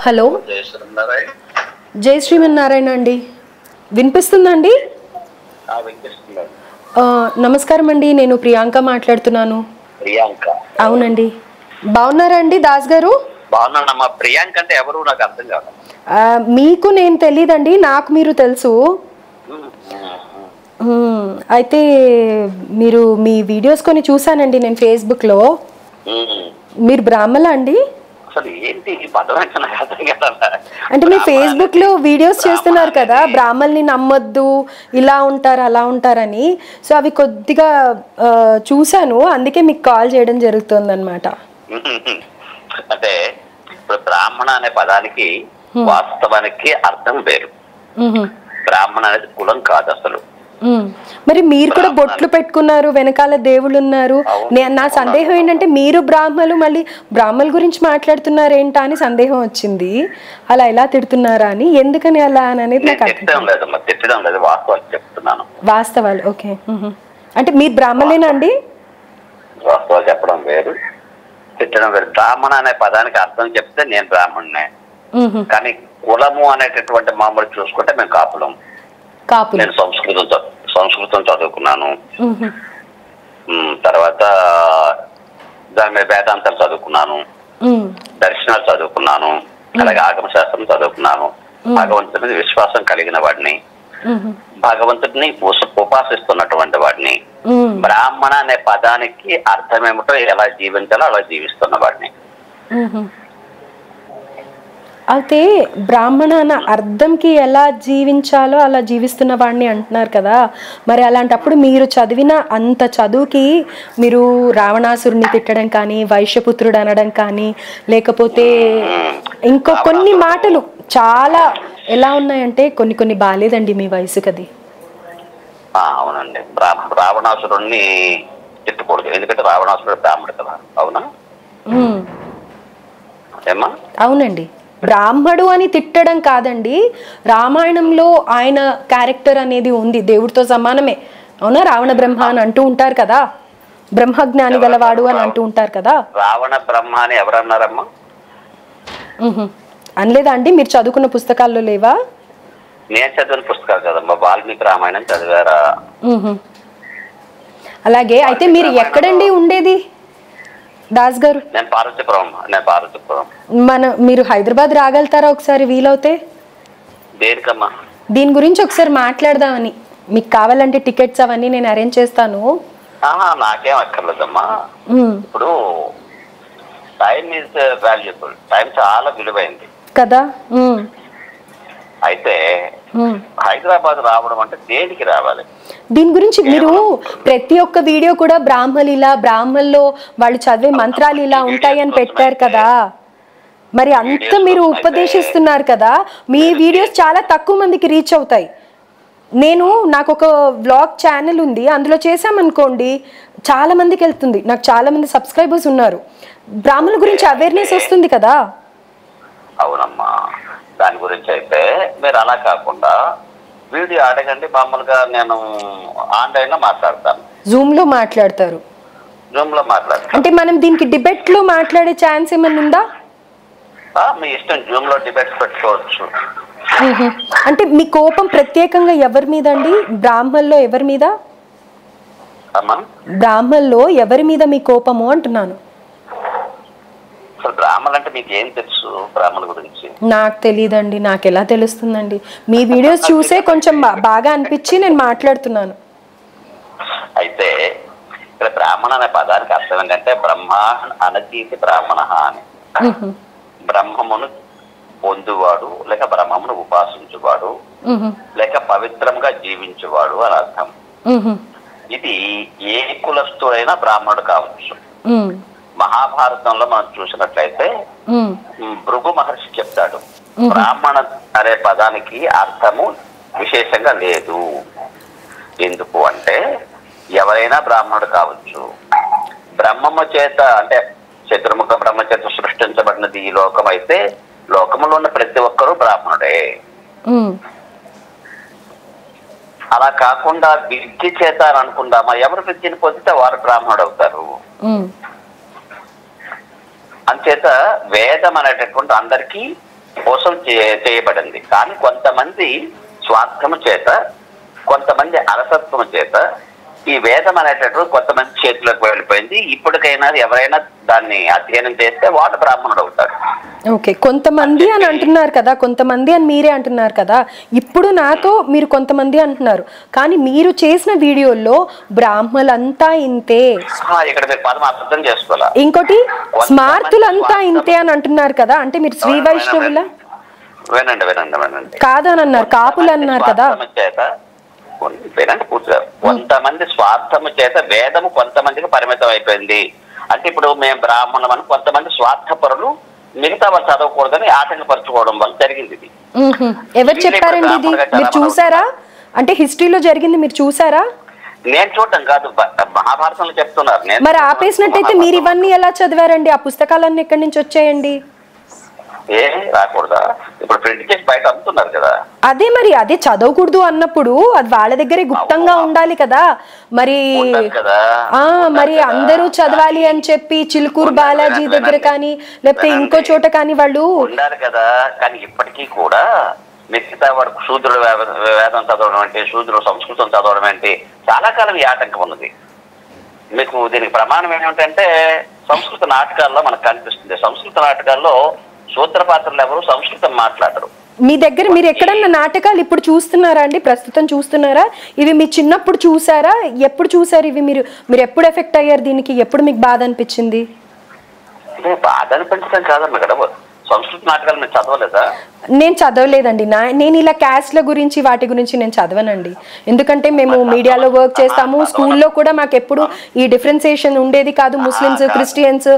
Hello, జై శ్రీమన్నారాయణ అండి. వినిపిస్తుందండి? నమస్కారం అండి, నేను ప్రియాంక మాట్లాడుతున్నాను. ప్రియాంక? అవునండి. బాగున్నారా అండి దాస్ గారు? బాగున్నానమ్మా. ప్రియాంక అంటే ఎవరు నాకు అర్థం కాదు. మీకు నేను తెలీదండి, నాకు మీరు తెలుసు. అయితే మీరు మీ వీడియోస్ కొన్ని చూసానండి నేను ఫేస్బుక్లో. మీరు బ్రాహ్మలా అండి? అసలు ఏంటి పదవంటే నాకు అర్థం కాదు. అంటే మీరు ఫేస్బుక్ లో వీడియోస్ చేస్తున్నారు కదా, బ్రాహ్మల్ని నమ్మొద్దు, ఇలా ఉంటారు అలా ఉంటారని. సో అవి కొద్దిగా చూశాను, అందుకే మీకు కాల్ చేయడం జరుగుతుంది అనమాట. అంటే ఇప్పుడు బ్రాహ్మణ అనే పదానికి వాస్తవానికి అర్థం వేరు. బ్రాహ్మణ అనేది కులం కాదు అసలు. మరి మీరు కూడా బొట్లు పెట్టుకున్నారు, వెనకాల దేవుళ్ళు ఉన్నారు. నా సందేహం ఏంటంటే మీరు బ్రాహ్మలు, మళ్ళీ బ్రాహ్మల గురించి మాట్లాడుతున్నారు ఏంటా అని సందేహం వచ్చింది. అలా ఎలా తిడుతున్నారా అని, ఎందుకని అలా అనేది నాకు అర్థం లేదు. వాస్తవాలు చెప్తున్నాను. వాస్తవాలు, ఓకే. అంటే మీరు బ్రాహ్మలేనా అండి? వాస్తవాలు చెప్పడం వేరు, తిట్టడం వేరు. బ్రాహ్మణ అనే పదానికి అర్థం చెప్తే నేను బ్రాహ్మణ్ణే, కానీ కులము అనేటటువంటి మామూలు చూసుకుంటే మేము కాపులం. నేను సంస్కృతం చదువుకున్నాను. తర్వాత దాని మీద వేదాంతాలు చదువుకున్నాను, దర్శనాలు చదువుకున్నాను, అలాగే ఆగమ శాస్త్రం చదువుకున్నాను. భగవంతుడి మీద విశ్వాసం కలిగిన వాడిని, భగవంతుడిని ఉపాసిస్తున్నటువంటి వాడిని. బ్రాహ్మణ అనే పదానికి అర్థం ఏమిటో, ఎలా జీవించాలో అలా జీవిస్తున్న వాడిని. అయితే బ్రాహ్మణ అన్న అర్థంకి ఎలా జీవించాలో అలా జీవిస్తున్న వాడిని అంటున్నారు కదా, మరి అలాంటప్పుడు మీరు చదివిన అంత చదువుకి మీరు రావణాసురుని తిట్టడం కానీ, వైశ్యపుత్రుడు అనడం కానీ, లేకపోతే ఇంకో కొన్ని మాటలు చాలా ఎలా ఉన్నాయంటే కొన్ని బాలేదండి మీ వయసుకి అది. అవునండి, రావణాసురుణ్ణి తిట్టకూడదు, ఎందుకంటే రావణాసురుడు బ్రాహ్మడు కదా. అవునా? ఏమా? అవునండి, బ్రాహ్మడు అని తిట్టడం కాదండి. రామాయణంలో ఆయన క్యారెక్టర్ అనేది ఉంది, దేవుడితో సమానమే. అవునా? రావణ బ్రహ్మ అని అంటూ ఉంటారు కదా, బ్రహ్మజ్ఞాని గలవాడు అని అంటూ ఉంటారు కదా. రావణ బ్రహ్మ అని ఎవరన్నారమ్మా? అనలేదా అండి? మీరు చదువుకున్న పుస్తకాల్లో లేవా? నేను చదివిన పుస్తకాలు కదమ్మా, వాల్మీకి రామాయణం చదివారా? అలాగే అయితే మీరు ఎక్కడండి ఉండేది దాస్ గారు? నేను పార్వతీపురం. మీరు హైదరాబాద్ రాగలుగుతారా ఒకసారి వీలవుతే? దేనికమ్మా? దీని గురించి ఒకసారి మాట్లాడదామని. మీకు కావాలంటే టికెట్స్ అవన్నీ నేను అరేంజ్ చేస్తాను. నాకేం అక్కర్లేదమ్మా. ఇప్పుడు టైం ఈజ్ వాల్యుబుల్, టైం చాలా విలువైంది కదా. అయితే హైదరాబాద్ రావడం అంటే దేనికి రావాలి? దీని గురించి మీరు ప్రతి ఒక్క వీడియో కూడా బ్రాహ్మణుల్లో వాళ్ళు చదివే మంత్రాలు ఇలా ఉంటాయి అని పెట్టారు కదా, మరి అంత మీరు ఉపదేశిస్తున్నారు కదా, మీ వీడియోస్ చాలా తక్కువ మందికి రీచ్ అవుతాయి. నాకు ఒక వ్లాగ్ ఛానల్ ఉంది, అందులో చేసామనుకోండి చాలా మందికి వెళ్తుంది, నాకు చాలా మంది సబ్స్క్రైబర్స్ ఉన్నారు. బ్రాహ్మణుల గురించి అవేర్నెస్ వస్తుంది కదా. అవునమ్మా, దాని గురించి అయితే మీరు అలా కాకుండా వీడియో అడగండి, మామూలుగా నేను ఆన్లైన్ లో మాట్లాడతాను. జూమ్ లో మాట్లాడతారు? అంటే మనం దీనికి డిబేట్ లో మాట్లాడే ఛాన్స్ ఏమైనా ఉందా? మీ ఇష్టం, జూమ్ లో డిబేట్స్ పెట్టుకోవచ్చు. అంటే మీ కోపం ప్రత్యేకంగా ఎవరి మీద అండి? బ్రాహ్మణుల్లో ఎవరి మీద? బ్రాహ్మణుల్లో ఎవరి మీద మీ కోపము అంటున్నాను. బ్రాహ్మణులు అంటే మీకు ఏం తెలుసు బ్రాహ్మణుల గురించి? నాకు తెలియదండి, నాకు ఎలా తెలుస్తుందండి? మీ వీడియోస్ చూసే కొంచెం బాగా అనిపించి నేను మాట్లాడుతున్నాను. అయితే ఇక్కడ బ్రాహ్మణ అనే పదానికి అర్థం ఏంటంటే బ్రహ్మ అనతీతి బ్రాహ్మణ అని. బ్రహ్మమును పొందువాడు, లేక బ్రహ్మమును ఉపాసించువాడు, లేక పవిత్రంగా జీవించువాడు అని అర్థం. ఇది ఏ కులస్థుడైనా బ్రాహ్మణుడు కావచ్చు. మహాభారతంలో మనం చూసినట్లయితే భృగు మహర్షి చెప్తాడు, బ్రాహ్మణ అనే పదానికి అర్థము విశేషంగా లేదు. ఎందుకు అంటే ఎవరైనా బ్రాహ్మణుడు కావచ్చు. బ్రహ్మము చేత, అంటే చతుర్ముఖ బ్రహ్మ చేత సృష్టించబడినది ఈ లోకం అయితే, లోకంలో ఉన్న ప్రతి ఒక్కరూ బ్రాహ్మణుడే. అలా కాకుండా విద్య చేత అని అనుకుందామా, ఎవరు విద్యను పొందితే వారు బ్రాహ్మణుడు అవుతారు. అంచేత వేదం అనేటటువంటి అందరికీ కోసం చేయబడింది. కానీ కొంతమంది స్వార్థము చేత, కొంతమంది అలసత్వము చేత ఈ వేదం అనేటటువంటి కొంతమంది చేతులకు వెళ్ళిపోయింది. ఇప్పటికైనా ఎవరైనా దాన్ని అధ్యయనం చేస్తే వాడు బ్రాహ్మణుడు అవుతాడు. ఓకే, కొంతమంది అని అంటున్నారు కదా, కొంతమంది అని మీరే అంటున్నారు కదా. ఇప్పుడు నాతో మీరు కొంతమంది అంటున్నారు, కానీ మీరు చేసిన వీడియోల్లో బ్రాహ్మణులంతా ఇంతే, ఇక్కడ మీరు పదం అర్థం చేసుకోవాలా. ఇంకోటి స్మార్తులంతా ఇంతే అని అంటున్నారు కదా, అంటే మీరు శ్రీ వైష్ణవుల వినండి వినండి వినండి కాదని అన్నారు, కాపులు అన్నారు కదా. వినండి పూర్తిగా. కొంతమంది స్వార్థము చేత వేదము కొంతమందికి పరిమితం అయిపోయింది. అంటే ఇప్పుడు మేము బ్రాహ్మణులం అని కొంతమంది స్వార్థపరులు మిగతా వాళ్ళు చదవకూడదని ఆటంకపరచుకోవడం వల్ల జరిగింది ఇది. ఎవరు చెప్పారండి ఇది? మీరు చూసారా? అంటే హిస్టరీలో జరిగింది మీరు చూసారా? నేను చూడటం కాదు, మహాభారతంలో చెప్తున్నారు. మరి ఆపేసినట్టయితే మీరు ఇవన్నీ ఎలా చదివారండి? ఆ పుస్తకాలన్నీ ఎక్కడి నుంచి వచ్చాయండి? ఏ రాకూడదా? ఇప్పుడు ప్రింట్ చేసి బయట అమ్ముతున్నారు కదా. అదే మరి అదే చదవకూడదు అన్నప్పుడు అది వాళ్ళ దగ్గరే గుప్తంగా ఉండాలి కదా. మరి మరి అందరూ చదవాలి అని చెప్పి చిలుకూరు బాలాజీ దగ్గర కానీ లేకపోతే ఇంకో చోట కానీ వాళ్ళు ఉండాలి కదా. కానీ ఇప్పటికీ కూడా మిగతా వాడు శూద్రుడు వేదం చదవడం అంటే, శూద్రుడు సంస్కృతం చదవడం అంటే చాలా కాలం ఈ ఆటంకం ఉన్నది. మీకు దీనికి ప్రమాణం ఏమిటంటే సంస్కృత నాటకాల్లో మనకు కనిపిస్తుంది. సంస్కృత నాటకాల్లో సూత్ర పాత్రలు ఎవరు సంస్కృతం మాట్లాడరు. మీ దగ్గర మీరు ఎక్కడన్నా నాటకాలు ఇప్పుడు చూస్తున్నారా అండి? ప్రస్తుతం చూస్తున్నారా? ఇవి మీ చిన్నప్పుడు చూసారా? ఎప్పుడు చూసారు ఇవి? మీరు ఎప్పుడు ఎఫెక్ట్ అయ్యారు దీనికి? ఎప్పుడు మీకు బాధ అనిపించింది? బాధ అనిపించడం కాదమ్మా, ఇక్కడ సంస్కృత నాటకాలు మీరు చదవలేదా? నేను చదవలేదండి. నేను ఇలా క్యాస్ట్ల గురించి వాటి గురించి నేను చదవనండి. ఎందుకంటే మేము మీడియాలో వర్క్ చేస్తాము. స్కూల్లో కూడా మాకు ఎప్పుడు ఈ డిఫరెన్సియేషన్ ఉండేది కాదు. ముస్లిమ్స్, క్రిస్టియన్స్,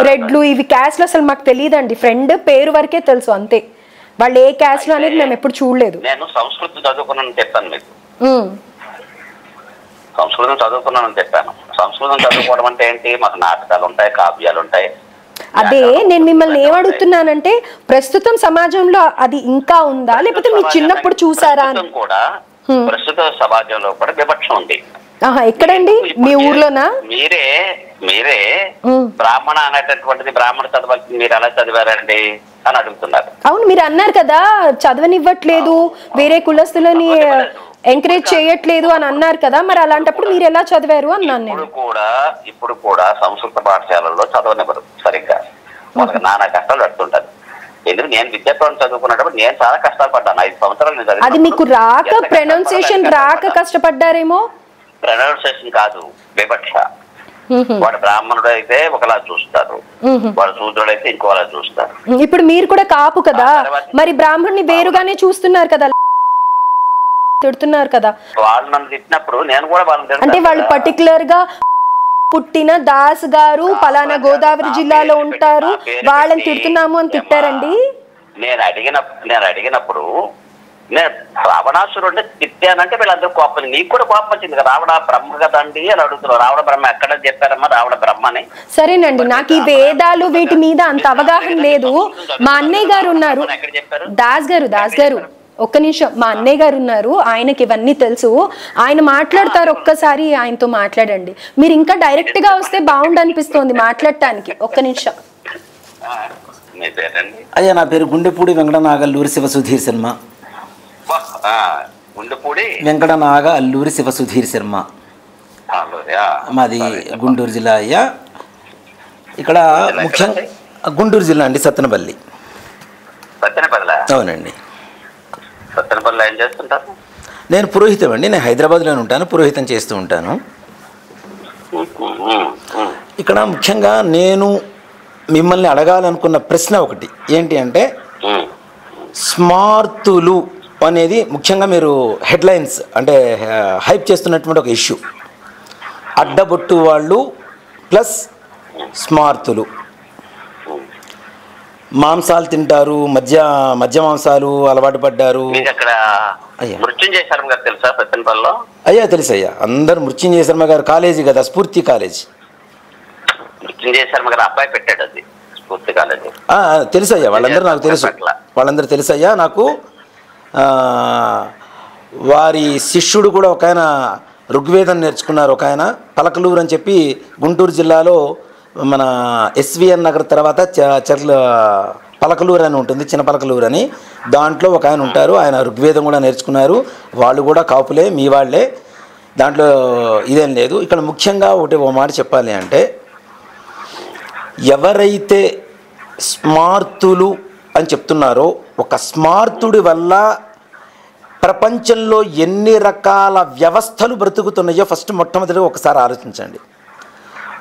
రెడ్లు, ఇవి క్యాస్ట్లు అసలు మాకు తెలియదండి. ఫ్రెండ్ పేరు వరకే తెలుసు అంతే. వాళ్ళు ఏ క్యాస్ట్ అనేది మేము ఎప్పుడు చూడలేదు. నేను సంస్కృతం చదువుకున్నాను చెప్పాను మీకు. సంస్కృతం చదువుకున్నానని చెప్పాను. సంస్కృతం చదువుకోవడం అంటే ఏంటి? మాకు నాటకాలు ఉంటాయి, కావ్యాలు ఉంటాయి. అదే నేను మిమ్మల్ని ఏమడుగుతున్నానంటే ప్రస్తుతం సమాజంలో అది ఇంకా ఉందా, లేకపోతే మీరు చిన్నప్పుడు చూసారా? కూడా ప్రస్తుత సమాజంలో కూడా వివక్ష ఉంది. ఎక్కడండి? మీ ఊర్లోనా? మీరే బ్రాహ్మణ అనేటటువంటిది బ్రాహ్మణ చదవాల్సింది మీరు ఎలా చదివారండి అని అడుగుతున్నారు. అవును, మీరు అన్నారు కదా చదవనివ్వట్లేదు, వేరే కులస్తులని ఎంకరేజ్ చేయట్లేదు అని అన్నారు కదా. మరి అలాంటప్పుడు మీరు ఎలా చదివారు అన్నాను నేను. ఇప్పుడు కూడా సంస్కృత పాఠశాలల్లో చదవనివ్వరు సరిగ్గా. వాళ్ళకి నానా కష్టాలు పెడుతుంటారు. ఎందుకు నేను విద్యాభ్యాసం చదువుకున్నప్పుడు నేను చాలా కష్టాలు పడ్డాను. 5 సంవత్సరాలు. అది మీకు రాక, ప్రొనౌన్సియేషన్ రాక కష్టపడ్డారేమో. ప్రొనౌన్సియేషన్ కాదు, వివక్ష. వాడు బ్రాహ్మణుడు అయితే ఒకలా చూస్తారు, వాడు శూద్రుడు అయితే ఇంకోలా చూస్తారు. ఇప్పుడు మీరు కూడా కాపు కదా, మరి బ్రాహ్మణుని వేరుగానే చూస్తున్నారు కదా, తిడుతున్నారు కదా. వాళ్ళు నన్ను తిట్టినప్పుడు నేను కూడా వాళ్ళని, అంటే వాళ్ళు పర్టికులర్ గా పుట్టిన దాస్ గారు పలానా గోదావరి జిల్లాలో ఉంటారు, వాళ్ళని తిడుతున్నాము అని తిట్టారండి. నేను అడిగినప్పుడు నేను రావణాసురుడిని తిట్టానంటే వీళ్ళందరూ కోపం, నీకు కూడా కోపం వచ్చింది కదా, రావణ బ్రహ్మ కదండి అని అడుగుతున్నారు. రావణ బ్రహ్మ ఎక్కడ చెప్పారమ్మా రావణ బ్రహ్మని? సరేనండి, నాకు ఈ వేదాలు వీటి మీద అంత అవగాహన లేదు. మా అన్నయ్య గారు ఉన్నారు, దాస్ గారు ఒక్క నిమిషం. మా అన్నయ్య గారు ఉన్నారు, ఆయనకి ఇవన్నీ తెలుసు, ఆయన మాట్లాడతారు. ఒక్కసారి ఆయనతో మాట్లాడండి. మీరు ఇంకా డైరెక్ట్ గా వస్తే బాగుండు అనిపిస్తోంది మాట్లాడటానికి. ఒక్క నిమిషం. అయ్యా, నా పేరు గుండెపూడి వెంకటనాగ అల్లూరి శివసుధీర్ శర్మ. వెంకటనాగ అల్లూరి శివసుధీర్ శర్మ. మాది గుంటూరు జిల్లా అయ్యా. ఇక్కడ ముఖ్యంగా గుంటూరు జిల్లా అండి, సత్తెనపల్లి. అవునండి. నేను పురోహితం అండి. నేను హైదరాబాద్లోనే ఉంటాను, పురోహితం చేస్తూ ఉంటాను. ఇక్కడ ముఖ్యంగా నేను మిమ్మల్ని అడగాలనుకున్న ప్రశ్న ఒకటి ఏంటి అంటే, స్మార్తులు అనేది ముఖ్యంగా మీరు హెడ్లైన్స్ అంటే హైప్ చేస్తున్నటువంటి ఒక ఇష్యూ. అడ్డబొట్టు వాళ్ళు ప్లస్ స్మార్తులు, మాంసాలు తింటారు, మధ్య మాంసాలు అలవాటు పడ్డారు. అయ్యా తెలుసు అయ్యా, అందరు మృత్యుంజయ శర్మ గారు కాలేజీ కదా, స్ఫూర్తి కాలేజ్. తెలుసు అయ్యా, వాళ్ళందరూ నాకు తెలుసు, వాళ్ళందరూ తెలుసు అయ్యా నాకు. వారి శిష్యుడు కూడా ఒక ఆయన ఋగ్వేదం నేర్చుకున్నారు, ఒక ఆయన పలకలూరు అని చెప్పి గుంటూరు జిల్లాలో మన ఎస్విఎన్ నగర్ తర్వాత పలకలూరు అని ఉంటుంది, చిన్న పలకలూరు అని. దాంట్లో ఒక ఆయన ఉంటారు, ఆయన ఋగ్వేదం కూడా నేర్చుకున్నారు. వాళ్ళు కూడా కాపులే, మీ వాళ్ళే, దాంట్లో ఇదేం లేదు. ఇక్కడ ముఖ్యంగా ఓ మాట చెప్పాలి అంటే, ఎవరైతే స్మార్తులు అని చెప్తున్నారో, ఒక స్మార్తుడి వల్ల ప్రపంచంలో ఎన్ని రకాల వ్యవస్థలు బ్రతుకుతున్నాయో ఫస్ట్ మొట్టమొదటిగా ఒకసారి ఆలోచించండి.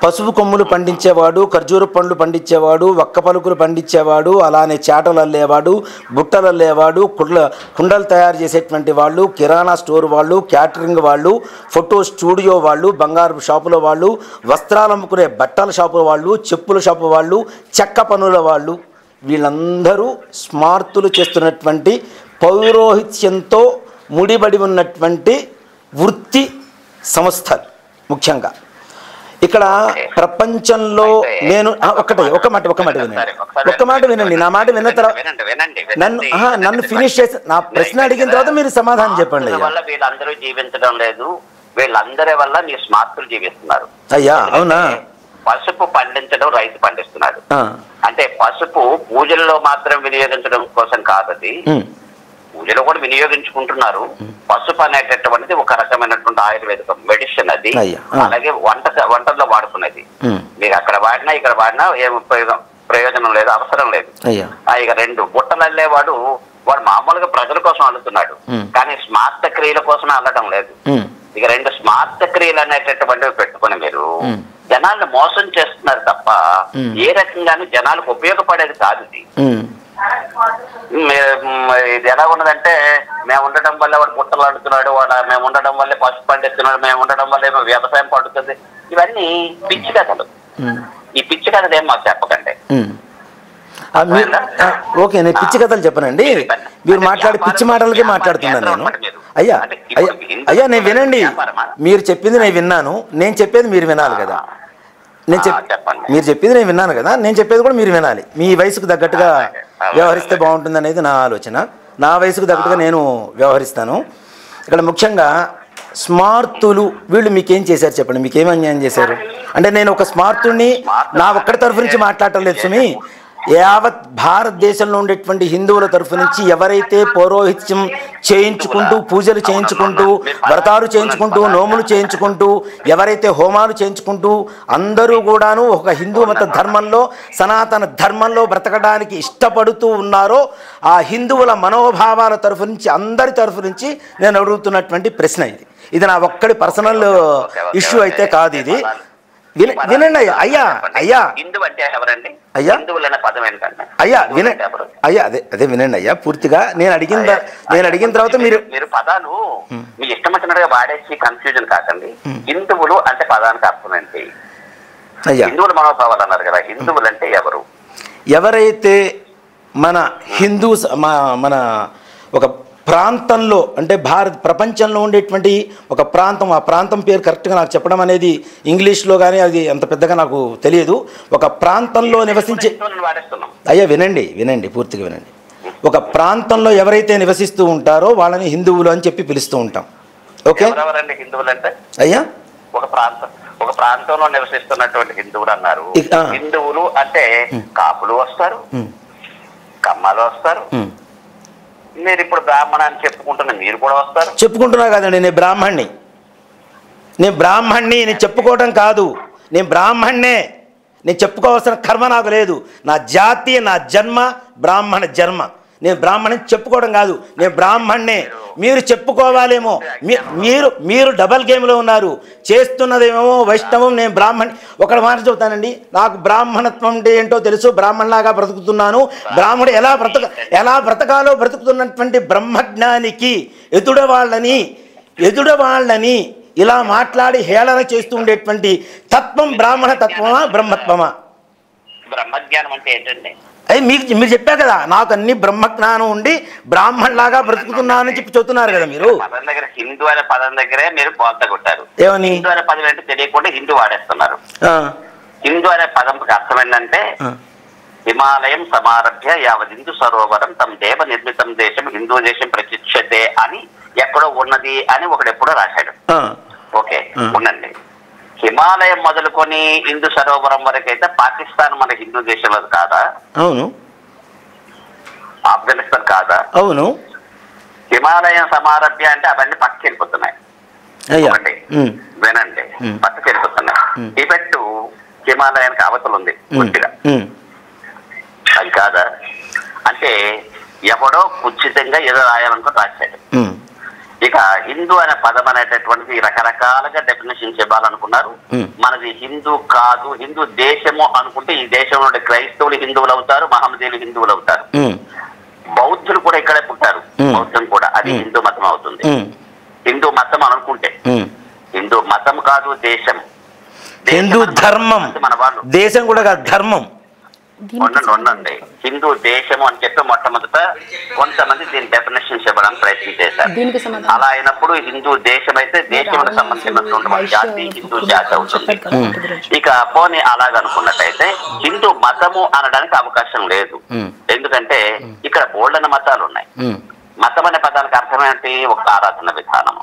పసుపు కొమ్ములు పండించేవాడు, ఖర్జూర పండ్లు పండించేవాడు, ఒక్క పలుకులు పండించేవాడు, అలానే చేటలు అల్లేవాడు, బుట్టలు అల్లేవాడు, కుండలు తయారు చేసేటువంటి వాళ్ళు, కిరాణా స్టోర్ వాళ్ళు, క్యాటరింగ్ వాళ్ళు, ఫోటో స్టూడియో వాళ్ళు, బంగారు షాపుల వాళ్ళు, వస్త్రాలు అమ్ముకునే బట్టల షాపుల వాళ్ళు, చెప్పుల షాపు వాళ్ళు, చెక్క పనుల వాళ్ళు, వీళ్ళందరూ స్మార్తులు చేస్తున్నటువంటి పౌరోహిత్యంతో ముడిపడి ఉన్నటువంటి వృత్తి సంస్థలు. ముఖ్యంగా ఇక్కడ ప్రపంచంలో నేను ఒక మాట వినండి, నా మాట విన్న తర్వాత నన్ను ఫినిష్ చేసి నా ప్రశ్న అడిగిన తర్వాత మీరు సమాధానం చెప్పండి. వీళ్ళందరూ జీవించడం లేదు, వీళ్ళందరి వల్ల మీ స్మార్తులు జీవిస్తున్నారు. అయ్యా అవునా? పసుపు పండించడం రైతు పండిస్తున్నాడు. అంటే పసుపు పూజల్లో మాత్రం వినియోగించడం కోసం కాదది, పూజలో కూడా వినియోగించుకుంటున్నారు. పసుపు అనేటటువంటిది ఒక రకమైనటువంటి ఆయుర్వేదిక మెడిసిన్ అది. అలాగే వంటల్లో వాడుకునేది. మీరు అక్కడ వాడినా ఇక్కడ వాడినా ఏం ప్రయోజనం లేదు, అవసరం లేదు. ఇక రెండు బుట్టలు అల్లేవాడు వాడు మామూలుగా ప్రజల కోసం అల్లుతున్నాడు, కానీ స్మార్త క్రియల కోసమే అల్లడం లేదు. ఇక రెండు స్మార్త క్రియలు అనేటటువంటివి పెట్టుకుని మీరు జనాలను మోసం చేస్తున్నారు తప్ప ఏ రకంగానూ జనాలకు ఉపయోగపడేది కాదు ఇది. ఇది ఎలా ఉన్నదంటే, మేము ఉండడం వల్ల వాడు బుట్టలు అడుగుతున్నాడు, వాడు మేము ఉండడం వల్లే పసుపు పండిస్తున్నాడు, మేము ఉండడం వల్ల వ్యవసాయం పడుతుంది, ఇవన్నీ పిచ్చి కథలు. ఈ పిచ్చి కథలు ఏం మాకు చెప్పకండి. ఓకే, నేను పిచ్చి కథలు చెప్పనండి. మీరు మాట్లాడి పిచ్చి మాటలకే మాట్లాడుతున్నాను నేను. అయ్యా నేను వినండి, మీరు చెప్పింది నేను విన్నాను, నేను చెప్పేది మీరు వినాలి కదా. మీరు చెప్పింది నేను విన్నాను కదా, నేను చెప్పేది కూడా మీరు వినాలి. మీ వయసుకు తగ్గట్టుగా వ్యవహరిస్తే బాగుంటుంది అనేది నా ఆలోచన. నా వయసుకు తగ్గట్టుగా నేను వ్యవహరిస్తాను. ఇక్కడ ముఖ్యంగా స్మార్తులు వీళ్ళు మీకేం చేశారు చెప్పండి, మీకేం అన్యాయం చేశారు? అంటే నేను ఒక స్మార్తుడిని నా ఒక్కడి తరఫు నుంచి మాట్లాడటం లేదు సుమి, యావత్ భారతదేశంలో ఉండేటువంటి హిందువుల తరఫు నుంచి ఎవరైతే పౌరోహిత్యం చేయించుకుంటూ, పూజలు చేయించుకుంటూ, వ్రతాలు చేయించుకుంటూ, నోములు చేయించుకుంటూ, ఎవరైతే హోమాలు చేయించుకుంటూ అందరూ కూడాను ఒక హిందూ మత ధర్మంలో, సనాతన ధర్మంలో బ్రతకడానికి ఇష్టపడుతూ ఉన్నారో ఆ హిందువుల మనోభావాల తరఫు నుంచి, అందరి తరఫు నుంచి నేను అడుగుతున్నటువంటి ప్రశ్న ఇది. ఇది నా ఒక్కడి పర్సనల్ ఇష్యూ అయితే కాదు ఇది. వినండి అయ్యా, అయ్యా అయ్యా హిందూ అంటే ఎవరండి? అయ్యా అయ్యా వినండి అయ్యా, అదే వినండి అయ్యా పూర్తిగా. నేను అడిగిన తర్వాత మీరు పదాలు మీ ఇష్టం వచ్చినట్టుగా వాడేసి కన్ఫ్యూజన్ కాకండి. హిందువులు అంటే పదానికి అర్థం ఏంటి? హిందువుల మనోభావాలు అన్నారు కదా, హిందువులు అంటే ఎవరు? ఎవరైతే మన హిందూస్ మన ఒక ప్రాంతంలో, అంటే ప్రపంచంలో ఉండేటువంటి ఒక ప్రాంతం, ఆ ప్రాంతం పేరు కరెక్ట్గా నాకు చెప్పడం అనేది ఇంగ్లీష్లో కానీ అది అంత పెద్దగా నాకు తెలియదు. ఒక ప్రాంతంలో నివసించే, అయ్యా వినండి పూర్తిగా వినండి. ఒక ప్రాంతంలో ఎవరైతే నివసిస్తూ ఉంటారో వాళ్ళని హిందువులు అని చెప్పి పిలుస్తూ ఉంటాం. ఓకే హిందువులు అంటే అయ్యా ఒక ప్రాంతంలో నివసిస్తున్నటువంటి హిందువులు అన్నారు. హిందువులు అంటే కాపులు వస్తారు, కమ్మలు వస్తారు. మీరు ఇప్పుడు బ్రాహ్మణ అని చెప్పుకుంటున్నా, మీరు కూడా వస్తారు. చెప్పుకుంటున్నా కాదండి, నేను బ్రాహ్మణ్ణి, నేను చెప్పుకోవడం కాదు, నేను బ్రాహ్మణ్ణే. నేను చెప్పుకోవాల్సిన కర్మ నాకు లేదు. నా జాతి, నా జన్మ బ్రాహ్మణ జన్మ. నేను బ్రాహ్మణ్ణి చెప్పుకోవడం కాదు, నేను బ్రాహ్మణ్ణే. మీరు చెప్పుకోవాలేమో, మీరు డబల్ గేమ్లో ఉన్నారు. చేస్తున్నదేమో వైష్ణవం, నేను బ్రాహ్మణ్. ఒకటి మాట చెబుతానండి, నాకు బ్రాహ్మణత్వం అంటే ఏంటో తెలుసు, బ్రాహ్మణలాగా బ్రతుకుతున్నాను. బ్రాహ్మణుడు ఎలా బ్రతకాలో బ్రతుకుతున్నటువంటి బ్రహ్మజ్ఞానికి ఎదుడవాళ్ళని ఇలా మాట్లాడి హేళన చేస్తూ ఉండేటువంటి తత్వం బ్రాహ్మణ తత్వమా, బ్రహ్మత్వమా? బ్రహ్మజ్ఞానం అంటే ఏంటండి? అది మీరు చెప్పారు కదా, నాకు అన్ని బ్రహ్మజ్ఞానం ఉండి బ్రాహ్మణ్లాగా బ్రతుకుతున్నానని చెప్పి చెబుతున్నారు కదా మీరు. పదం దగ్గర హిందూ అనే పదం దగ్గరే మీరు బోల్త కొట్టారు. ఏమని? హిందూ అనే పదం ఏంటో తెలియకుండా హిందూ వాడేస్తున్నారు. హిందూ అనే పదంకి అర్థం ఏంటంటే, హిమాలయం సమారభ్య యావదిందు సరోవరం తమ దేవ నిర్మితం దేశం హిందూ దేశం ప్రతిష్టతే అని ఎక్కడో ఉన్నది అని ఒకడు ఎప్పుడో రాశాడు. ఓకే, ఉండండి. హిమాలయం మొదలుకొని హిందూ సరోవరం వరకు అయితే పాకిస్తాన్ మన హిందూ దేశంలో కాదా? అవును. కాదా? అవును. హిమాలయం సమారభ్య అంటే అవన్నీ పక్కకి వెళ్ళిపోతున్నాయి. అయ్యా ఒకటి వినండి, పక్కకి వెళ్ళిపోతున్నాయి. టిబెట్ హిమాలయానికి అవతల ఉంది పూర్తిగా. అది కాదా? అంటే ఎవడో ఉచితంగా ఏదో రాయాలనుకుని రాశాడు. ఇక హిందూ అనే పదం అనేటటువంటిది రకరకాలుగా డెఫినేషన్స్ ఇవ్వాలనుకున్నారు. మనది హిందూ కాదు, హిందూ దేశము అనుకుంటే ఈ దేశంలో క్రైస్తవులు హిందువులు అవుతారు, మహమ్మదీయులు హిందువులు అవుతారు, బౌద్ధులు కూడా ఇక్కడే పుట్టారు, బౌద్ధం కూడా అది హిందూ మతం అవుతుంది. హిందూ మతం అనుకుంటే హిందూ మతం కాదు, దేశం. హిందూ ధర్మం, మన వాళ్ళు దేశం కూడా కాదు, ధర్మం. ఉండండి, హిందూ దేశము అని చెప్పి మొట్టమొదట కొంతమంది దీని డెఫినేషన్స్ ఇవ్వడానికి ప్రయత్నం చేశారు. అలా అయినప్పుడు హిందూ దేశం అయితే దేశంలో సంబంధించినటువంటి జాతి హిందూ జాతి అవుతుంది. ఇక పోనీ అలాగనుకున్నట్టయితే హిందూ మతము అనడానికి అవకాశం లేదు. ఎందుకంటే ఇక్కడ బోల్డన మతాలు ఉన్నాయి. మతం అనే పదానికి అర్థం ఏంటి? ఒక ఆరాధన విధానం.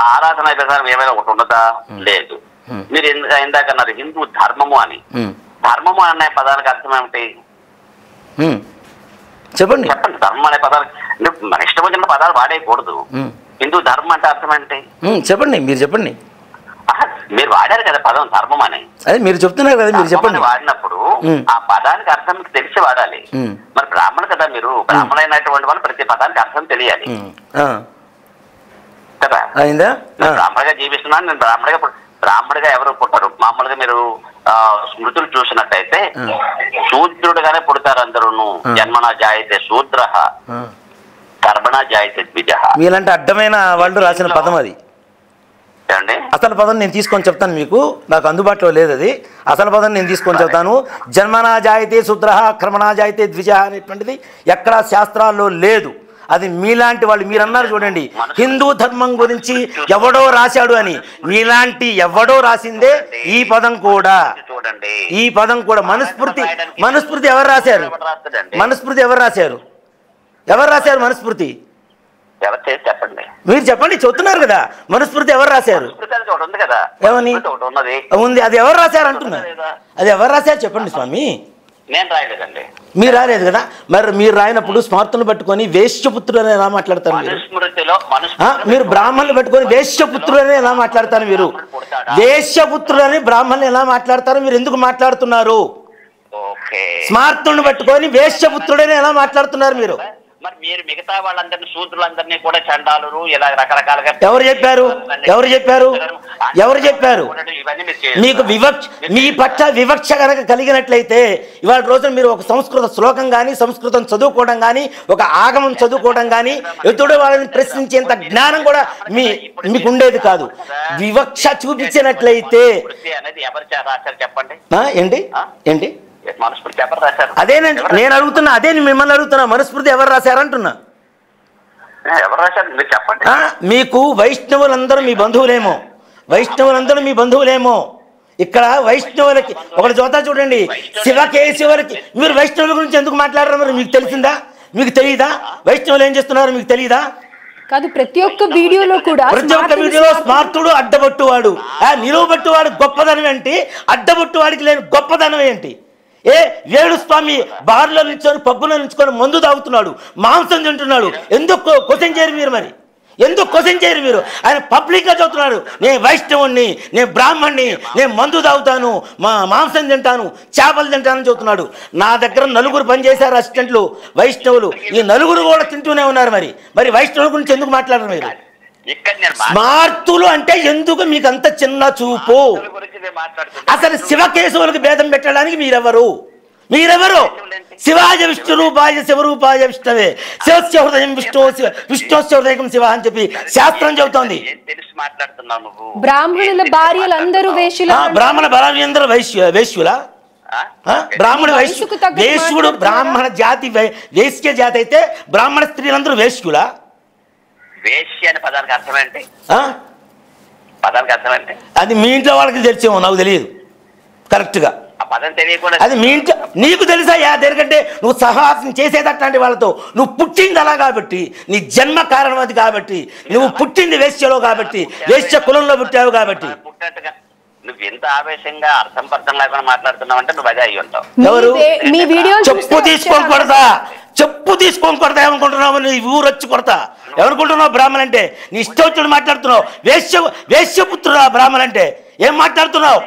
ఆ ఆరాధన విధానం ఏమైనా ఒకటి ఉన్నదా? లేదు. మీరు ఇందాక అన్నారు హిందూ ధర్మము అని. ధర్మము అనే పదానికి అర్థం ఏమిటి? చెప్పండి. ధర్మం అనే పదానికి మన ఇష్టం వచ్చిన పదాలు వాడేయకూడదు. హిందూ ధర్మం అంటే అర్థం ఏంటి? చెప్పండి, మీరు చెప్పండి. మీరు వాడారు కదా పదం ధర్మం అని. అదే మీరు చెప్తున్నారు కదా, మీరు చెప్పండి. వాడినప్పుడు ఆ పదానికి అర్థం మీకు తెలిసి వాడాలి. మరి బ్రాహ్మణ కదా మీరు, బ్రాహ్మణైనటువంటి వాళ్ళు ప్రతి పదానికి అర్థం తెలియాలి కదా. బ్రాహ్మణగా జీవిస్తున్నాను నేను, బ్రాహ్మణుడిగా ఎవరు పుట్టరు. మామూలుగా మీరు స్మృతులు చూసినట్టయితే శూద్రుడుగానే పుడతారు అందరూను. జన్మనా జాయితే శూద్ర, కర్మణా జాయితే ద్విజ. మీలాంటి అడ్డమైన వాళ్ళు రాసిన పదం అది. అసలు పదం నేను తీసుకొని చెప్తాను మీకు, నాకు అందుబాటులో లేదు అది. అసలు పదం నేను తీసుకొని చెప్తాను. జన్మనా జాయితే శూద్ర, కర్మణా జాయితే ద్విజ అనేటువంటిది ఎక్కడా శాస్త్రాల్లో లేదు. అది మీలాంటి వాళ్ళు, మీరు అన్నారు చూడండి హిందూ ధర్మం గురించి ఎవడో రాశాడు అని, మీలాంటి ఎవడో రాసిందే ఈ పదం కూడా. ఈ పదం కూడా మనుస్మృతి ఎవరు రాశారు? మనుస్మృతి ఎవరు రాశారు? మనుస్మృతి చెప్పండి, మీరు చెప్పండి. చెప్తున్నారు కదా మనుస్మృతి ఎవరు రాశారు? ఏమని ఉంది? అది ఎవరు రాశారు అంటున్నారు. అది ఎవరు రాశారు చెప్పండి స్వామి. నేను రాయలేదండి. మీరు రాలేదు కదా, మరి మీరు రాయినప్పుడు స్మార్తులు పట్టుకొని వేశ్యపుత్రుడు అని ఎలా మాట్లాడతారు? మీరు బ్రాహ్మణులు పట్టుకొని వేశ్యపుత్రుడు అని ఎలా మాట్లాడతారు? మీరు వేశ్యపుత్రుడు అని బ్రాహ్మణులు ఎలా మాట్లాడతారు? మీరు ఎందుకు మాట్లాడుతున్నారు? స్మార్తుడిని పట్టుకొని వేశ్యపుత్రుడు అని ఎలా మాట్లాడుతున్నారు మీరు? మరి మీరు మిగతా వాళ్ళందరినీ శూద్రులందరినీ కూడా చండాలురు ఇలా రకరకాలుగా ఎవరు చెప్పారు? ఎవరు చెప్పారు? ఎవరు చెప్పారు? మీకు మీ పట్ల వివక్ష కనుక కలిగినట్లయితే ఇవాళ రోజున మీరు ఒక సంస్కృత శ్లోకం కానీ, సంస్కృతం చదువుకోవడం కానీ, ఒక ఆగమం చదువుకోవడం కానీ, ఎదుటి వాళ్ళని ప్రశ్నించేంత జ్ఞానం కూడా మీకు ఉండేది కాదు. వివక్ష చూపించినట్లయితే చెప్పండి. ఏంటి ఏంటి మనుస్మృతి ఎవరు రాశారు? అదేనండి నేను అడుగుతున్నా, అదే మిమ్మల్ని అడుగుతున్నా. మనుస్మృతి ఎవరు రాశారు అంటున్నా. ఎవరు రాశారు మీరు చెప్పండి. మీకు వైష్ణవులందరూ మీ బంధువులేమో, వైష్ణవులందరూ మీ బంధువులేమో. ఇక్కడ వైష్ణవులకి ఒకటి చోతా చూడండి, శివకేశవులకి. మీరు వైష్ణవుల గురించి ఎందుకు మాట్లాడారు? మరి మీకు తెలిసిందా? మీకు తెలియదా? వైష్ణవులు ఏం చేస్తున్నారో మీకు తెలియదా? కాదు, ప్రతి ఒక్క వీడియోలో కూడా ప్రతి ఒక్క వీడియోలో స్మార్తుడు అడ్డబొట్టువాడు, నిలువబట్టువాడు గొప్పదనం ఏంటి? అడ్డబొట్టువాడికి లేని గొప్పదనం ఏంటి? వేణు స్వామి బార్లో నుంచొని పబ్బులో నుంచుకొని మందు తాగుతున్నాడు, మాంసం తింటున్నాడు. ఎందుకు క్వశ్చన్ చేయరు మీరు? మరి ఎందుకు క్వశ్చన్ చేయరు మీరు? ఆయన పబ్లిక్గా చదువుతున్నాడు, నేను వైష్ణవుణ్ణి, నేను బ్రాహ్మణ్ణి, నేను మందు తాగుతాను, మాంసం తింటాను, చేపలు తింటానని చెబుతున్నాడు. నా దగ్గర నలుగురు పనిచేశారు అసిస్టెంట్లు వైష్ణవులు. ఈ నలుగురు కూడా తింటూనే ఉన్నారు. మరి వైష్ణవుల గురించి ఎందుకు మాట్లాడరు మీరు? స్మార్తులు అంటే ఎందుకు మీకు అంత చిన్న చూపు? అసలు శివకేశవులకు భేదం పెట్టడానికి మీరెవరు? శివాయ విష్ణు రూపాయ శివరూపాయ విష్ణవే, శివస్య హృదయం విష్ణు, విష్ణుస్య హృదయం శివ అని చెప్పి శాస్త్రం చెబుతోంది. బ్రాహ్మణుల భార్యలందరూ వేశ్యులా? బ్రాహ్మణ భార్యలందరూ వేశ్యులా? బ్రాహ్మణ వేశ్యుడు బ్రాహ్మణ జాతి వేశ్య జాతి అయితే బ్రాహ్మణ స్త్రీలందరూ వేశ్యులా? వేశ్య అనే పదానికి అర్థం ఏంటి? అది మీ ఇంట్లో వాళ్ళకి తెలిసేమో, నాకు తెలియదు కరెక్ట్గా. అది మీ ఇంట్లో నీకు తెలుసా? ఎందుకంటే నువ్వు సహవాసం చేసేది అట్లాంటి వాళ్ళతో. నువ్వు పుట్టింది అలా కాబట్టి, నీ జన్మ కారణం అది కాబట్టి, నువ్వు పుట్టింది వేశ్యలో కాబట్టి, వేశ్య కులంలో పుట్టావు కాబట్టి. నువ్వు ఎంత ఆవేశంగా అర్థం లేకుండా మాట్లాడుతున్నావు అంటే నువ్వు అదే అయ్యి ఉంటావు. ఎవరు? చెప్పు తీసుకోకూడదా? చెప్పు తీసుకొని కొడతా ఏమనుకుంటున్నావు? నీ ఊరు వచ్చి కొడతా ఏమనుకుంటున్నావు? బ్రాహ్మణ్ అంటే నీ ఇష్టం వచ్చినట్టు మాట్లాడుతున్నావు. వేశ్యపుత్రుడా బ్రాహ్మణ్ అంటే ఏం మాట్లాడుతున్నావు?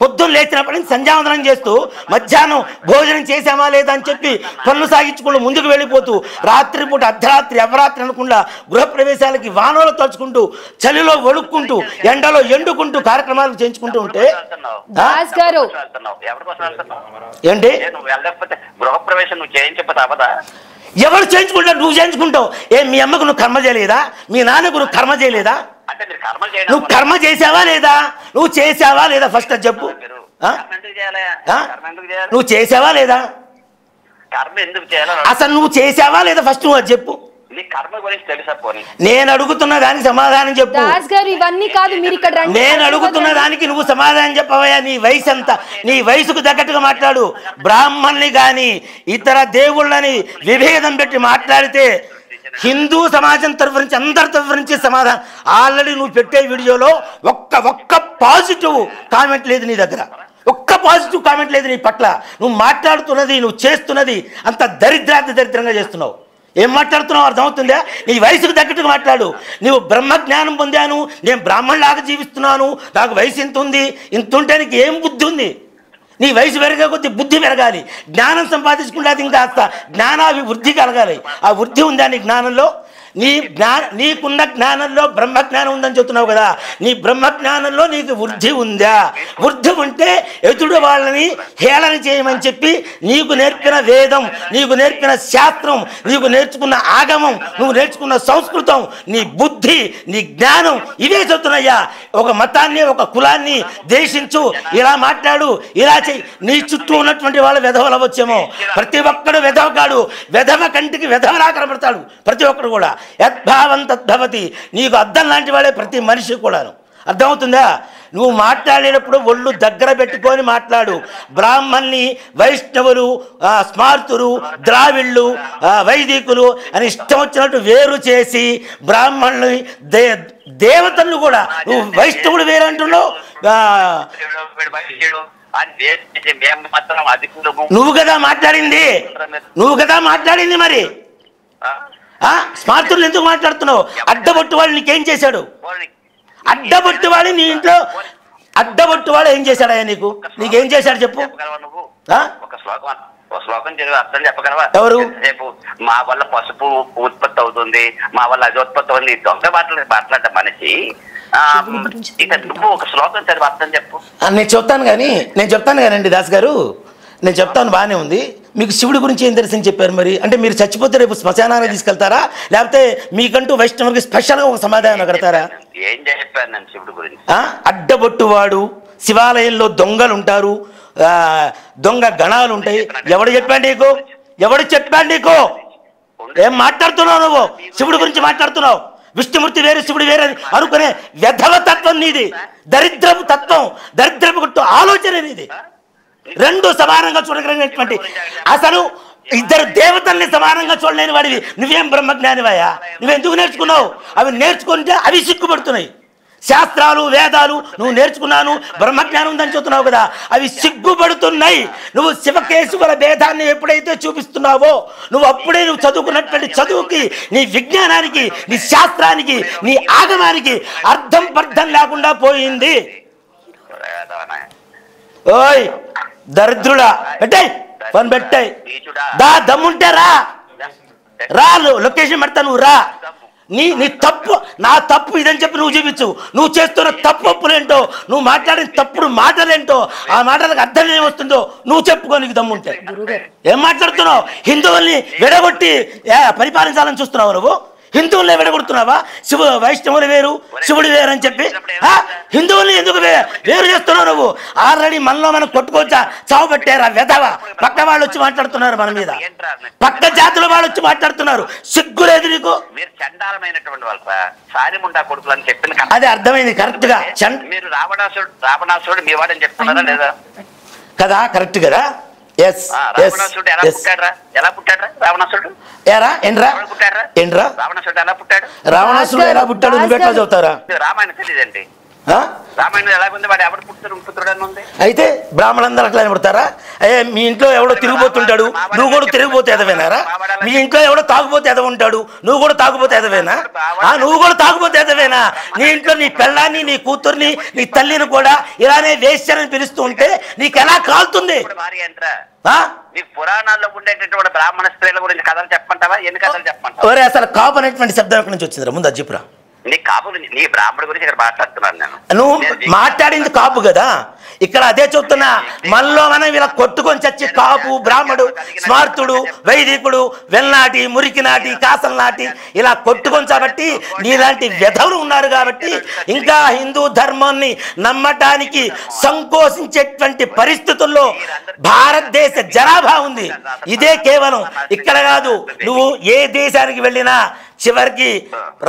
పొద్దున్న లేచినప్పటి నుంచి సంధ్యావందనం చేస్తూ మధ్యాహ్నం భోజనం చేసామా లేదా అని చెప్పి పనులు సాగించుకుంటూ ముందుకు వెళ్ళిపోతూ రాత్రిపూట అర్ధరాత్రి అవరాత్రి అనకుండా గృహప్రవేశాలకి వానలో తలుచుకుంటూ చలిలో వణుక్కుంటూ ఎండలో ఎండుకుంటూ కార్యక్రమాలు చేయించుకుంటూ ఉంటే ఏంటి గృహప్రవేశం నువ్వు చేయించకపోతే అవదా? ఎవరు చేయించుకుంటావు? నువ్వు చేయించుకుంటావు. మీ అమ్మకు నువ్వు కర్మ చేయలేదా? మీ నాన్నకు నువ్వు కర్మ చేయలేదా? నువ్వు కర్మ చేసావా లేదా? నువ్వు చేసావా లేదా? ఫస్ట్ అది చెప్పు. నువ్వు చేసావా లేదా? అసలు నువ్వు చేసావా లేదా? ఫస్ట్ నువ్వు అది చెప్పు. నేను అడుగుతున్న దానికి సమాధానం చెప్పు. ఇవన్నీ కాదు, మీరు ఇక్కడ నేను అడుగుతున్న దానికి నువ్వు సమాధానం చెప్పవయ్యా. నీ వయసు ఎంత? నీ వయసుకు తగ్గట్టుగా మాట్లాడు. బ్రాహ్మణుని కానీ ఇతర దేవుళ్ళని విభేదం పెట్టి మాట్లాడితే హిందూ సమాజం తరఫు నుంచి అందరి తరఫు నుంచి సమాధానం. ఆల్రెడీ నువ్వు పెట్టే వీడియోలో ఒక్క పాజిటివ్ కామెంట్ లేదు నీ దగ్గర. ఒక్క పాజిటివ్ కామెంట్ లేదు నీ పట్ల. నువ్వు మాట్లాడుతున్నది, నువ్వు చేస్తున్నది అంత దరిద్రంగా చేస్తున్నావు. ఏం మాట్లాడుతున్నావు అర్థమవుతుందా? నీ వయసుకు తగ్గట్టుగా మాట్లాడు. నువ్వు బ్రహ్మజ్ఞానం పొందాను, నేను బ్రాహ్మణులాగా జీవిస్తున్నాను, నాకు వయసు ఇంత ఉంది, ఇంత ఉంటే నీకు ఏం బుద్ధి ఉంది? నీ వయసు పెరగే కొద్ది బుద్ధి పెరగాలి. జ్ఞానం సంపాదించుకుంటే అది ఇంకా జ్ఞానాభివృద్ధి కలగాలి. ఆ వృద్ధి ఉందా నీ జ్ఞానంలో? నీకున్న జ్ఞానంలో బ్రహ్మజ్ఞానం ఉందని చెప్తున్నావు కదా, నీ బ్రహ్మజ్ఞానంలో నీకు వృద్ధి ఉందా? వృద్ధి ఉంటే ఎదుడు వాళ్ళని హేళన చేయమని చెప్పి నీకు నేర్పిన వేదం, నీకు నేర్పిన శాస్త్రం, నీకు నేర్చుకున్న ఆగమం, నువ్వు నేర్చుకున్న సంస్కృతం, నీ బుద్ధి, నీ జ్ఞానం ఇవే చెప్తున్నాయ్యా. ఒక మతాన్ని, ఒక కులాన్ని ద్వేషించు, ఇలా మాట్లాడు, ఇలా చెయ్యి. నీ చుట్టూ ఉన్నటువంటి వాళ్ళు వెధవలు అవ్వచ్చేమో. ప్రతి ఒక్కడు వెధవ కాడు, వెధవ కంటికి వెధవలా కనబడతాడు ప్రతి ఒక్కడు కూడా. యద్భావం తద్భవతి. నీకు అద్దం లాంటి వాడే ప్రతి మనిషి కూడాను. అర్థమవుతుందా? నువ్వు మాట్లాడేటప్పుడు ఒళ్ళు దగ్గర పెట్టుకొని మాట్లాడు. బ్రాహ్మణ్ణి వైష్ణవులు, స్మార్తులు, ద్రావిళ్ళు, వైదికులు అని ఇష్టం వచ్చినట్టు వేరు చేసి బ్రాహ్మణుని దేవతలను కూడా నువ్వు వైష్ణవుడు వేరంటున్నావు. నువ్వు కదా మాట్లాడింది మరి స్మార్తులు ఎందుకు మాట్లాడుతున్నావు? అడ్డబొట్టు వాడు నీకేం చేశాడు? అడ్డబొట్టు వాడు నీ ఇంట్లో అడ్డబొట్టు వాడు ఏం చేశాడా? నీకేం చేశాడు చెప్పు. శ్లోకం చదివి అర్థం చెప్పగలవా? ఎవరు? రేపు మా వల్ల పసుపు ఉత్పత్తి అవుతుంది, మా వల్ల అది ఉత్పత్తి అవుతుంది, దొంగ మాట్లాడే మనిషి ఇక నువ్వు ఒక శ్లోకం చదివి అర్థం చెప్పు. నేను చెప్తాను కానండి దాస్ గారు, నేను చెప్తాను, బాగానే ఉంది. మీకు శివుడి గురించి ఏం తెలుసని చెప్పారు మరి? అంటే మీరు చచ్చిపోతే రేపు శ్మశానాన్ని తీసుకెళ్తారా, లేకపోతే మీకంటూ వైష్ణవుడికి స్పెషల్గా ఒక సమాధానం కడతారా? ఏం చెప్పాను నేను శివుడి గురించి? అడ్డబొట్టువాడు, శివాలయంలో దొంగలు ఉంటారు, దొంగ గణాలు ఉంటాయి. ఎవడు చెప్పాడు నీకు? ఏం మాట్లాడుతున్నావు నువ్వు? శివుడి గురించి మాట్లాడుతున్నావు. విష్ణుమూర్తి వేరు, శివుడు వేరు అని అనుకునే వ్యధవ తత్వం నీది. దరిద్రపు తత్వం, దరిద్రపు గుట్టు ఆలోచన నీది. రెండు సమానంగా చూడగలిగినటువంటి, అసలు ఇద్దరు దేవతల్ని సమానంగా చూడలేని వాడివి నువ్వేం బ్రహ్మజ్ఞానివయ్యా? నువ్వెందుకు నేర్చుకున్నావు? అవి నేర్చుకుంటే అవి సిగ్గుపడుతున్నాయి. శాస్త్రాలు, వేదాలు నువ్వు నేర్చుకున్నాను, బ్రహ్మజ్ఞానం ఉందని చెప్తున్నావు కదా, అవి సిగ్గుపడుతున్నాయి. నువ్వు శివకేశవుల భేదాన్ని ఎప్పుడైతే చూపిస్తున్నావో నువ్వు అప్పుడే నువ్వు చదువుకున్నటువంటి చదువుకి, నీ విజ్ఞానానికి, నీ శాస్త్రానికి, నీ ఆగమానికి అర్థం పర్థం లేకుండా పోయింది. ఓయ్ దరిద్రుడా, పెట్టాయి ఫోన్, పెట్టాయి. దమ్ముంటే రా, లొకేషన్ పెడతా, నువ్వు రా. నీ తప్పు, నా తప్పు ఇదని చెప్పి నువ్వు చూపించు. నువ్వు చేస్తున్న తప్పు ఒప్పులేంటో, నువ్వు మాట్లాడిన తప్పుడు మాటలేంటో, ఆ మాటలకు అర్థం ఏమొస్తుందో నువ్వు చెప్పుకో, నీకు దమ్ముంటే. ఏం మాట్లాడుతున్నావు? హిందువుల్ని విడగొట్టి పరిపాలించాలని చూస్తున్నావు నువ్వు? హిందువుల్ని విడగొడుతున్నావా? వైష్ణవులు వేరు, శివుడు వేరు అని చెప్పి హిందువుల్ని ఎందుకు వేరు చేస్తున్నావు నువ్వు? ఆల్రెడీ మనలో మనం కొట్టుకోవచ్చా, చావు పెట్టారా వెధవ? పక్క వాళ్ళు వచ్చి మాట్లాడుతున్నారు మన మీద, పక్క జాతుల వాళ్ళు వచ్చి మాట్లాడుతున్నారు. సిగ్గు లేదు నీకు? అదే అర్థమైంది కరెక్ట్ గా. మీరు రావణాసురుడు మీ వాడని చెప్తున్నారా లేదా? కదా, కరెక్ట్ కదా. రావణాసురుడు ఎలా పుట్టాడు? రావణాసురుడు ఎలా పుట్టాడు నువ్వు ఎట్లా చదువుతారా? రామాయణం తెలియదండి. రామాయణం ఎలా ఉంది? వాడు ఎవడు పుత్రుడు అని ఉంది. అయితే బ్రాహ్మణులందరూ అట్లా పుడతారా? అయ్యే మీ ఇంట్లో ఎవడో తిరిగిపోతుంటాడు, నువ్వు కూడా తిరిగిపోతే ఎదవేనారా? మీ ఇంట్లో ఎవడో తాగుపోతే ఎదవ ఉంటాడు, నువ్వు కూడా తాగుపోతే ఎదవేనా? నువ్వు కూడా తాగుపోతే ఎదవేనా? నీ ఇంట్లో నీ పెళ్ళాన్ని, నీ కూతుర్ని, నీ తల్లిని కూడా ఇలానే వేశ్యని పిలుస్తూ ఉంటే నీకు ఎలా కాలుతుంది? నీకు పురాణాల్లో ఉండేటటువంటి బ్రాహ్మణ స్త్రీల గురించి కథలు చెప్పమంటావా? ఎన్ని కథలు చెప్పమంటావా? ఒరే అసలు కాపు అనేటువంటి శబ్దం ఎక్కడి నుంచి వచ్చిందిరా? ముందు అది చెప్పురా. నీ కాపు, నీ బ్రాహ్మణ గురించి ఇక్కడ మాట్లాడుతున్నాను నేను. నువ్వు మాట్లాడింది కాపు కదా, ఇక్కడ అదే చెప్తున్నా. మనలో మనం ఇలా కొట్టుకొని చచ్చి కాపు, బ్రాహ్మడు, స్మార్తుడు, వైదికుడు, వెల్నాటి, మురికినాటి, కాసల నాటి ఇలా కొట్టుకొని కాబట్టి నీలాంటి వ్యధవులు ఉన్నారు కాబట్టి ఇంకా హిందూ ధర్మాన్ని నమ్మటానికి సంకోచించేటువంటి పరిస్థితుల్లో భారతదేశ జనాభా ఉంది. ఇదే కేవలం ఇక్కడ కాదు, నువ్వు ఏ దేశానికి వెళ్ళినా చివరికి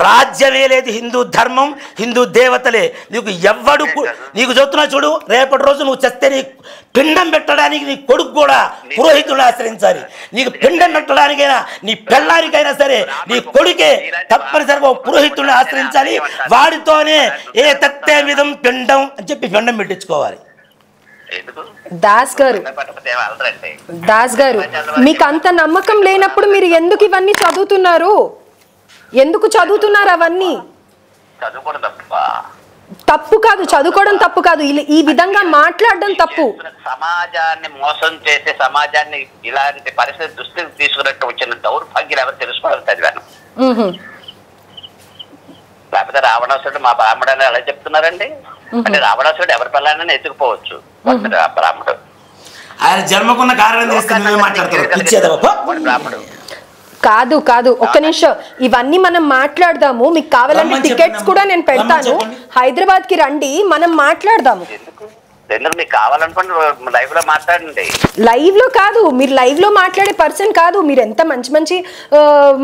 రాజ్యమే లేదు. హిందూ ధర్మం, హిందూ దేవతలే. నీకు ఎవ్వడు నీకు చెప్తున్నా చూడు, రేపటి రోజు నువ్వు చస్తే నీ పిండం పెట్టడానికి నీ కొడుకు కూడా పురోహితుడిని ఆశ్రయించాలి. నీకు పిండం పెట్టడానికైనా, నీ పెళ్ళానికైనా సరే నీ కొడుకే తప్పనిసరిగా పురోహితుడిని ఆశ్రయించాలి. వాడితోనే ఏ తత్తే విధం పిండం అని చెప్పి పిండం పెట్టించుకోవాలి. దాస్ గారు మీకు అంత నమ్మకం లేనప్పుడు మీరు ఎందుకు ఇవన్నీ చదువుతున్నారు? ఎందుకు చదువుతున్నారు అవన్నీ? తప్పు కాదు, చదువుకోవడం తప్పు కాదు, ఈ విధంగా మాట్లాడడం తప్పు. సమాజాన్ని మోసం చేసే, సమాజాన్ని ఇలాంటి పరిస్థితి దృష్టికి తీసుకున్నట్టు వచ్చిన దౌర్భాగ్యం ఎవరు తెలుసుకోవాలి చదివాను. లేకపోతే రావణాసురుడు మా బ్రాహ్మణుడు ఎలా చెప్తున్నారండి? అంటే రావణాసురుడు ఎవరి పిల్లని ఎత్తుకుపోవచ్చు, బ్రాహ్మణుడు ఆయన జన్మకున్న కారణం బ్రాహ్మణుడు కాదు కాదు. ఒక్క నిమిషం, ఇవన్నీ మనం మాట్లాడదాము. మీకు కావాలంటే టికెట్స్ కూడా నేను పెడతాను, హైదరాబాద్ కి రండి, మనం మాట్లాడదాము. మీకు కావాలనుకోండి లైవ్ లో మాట్లాడండి. లైవ్ లో కాదు, మీరు లైవ్ లో మాట్లాడే పర్సన్ కాదు. మీరు ఎంత మంచి మంచి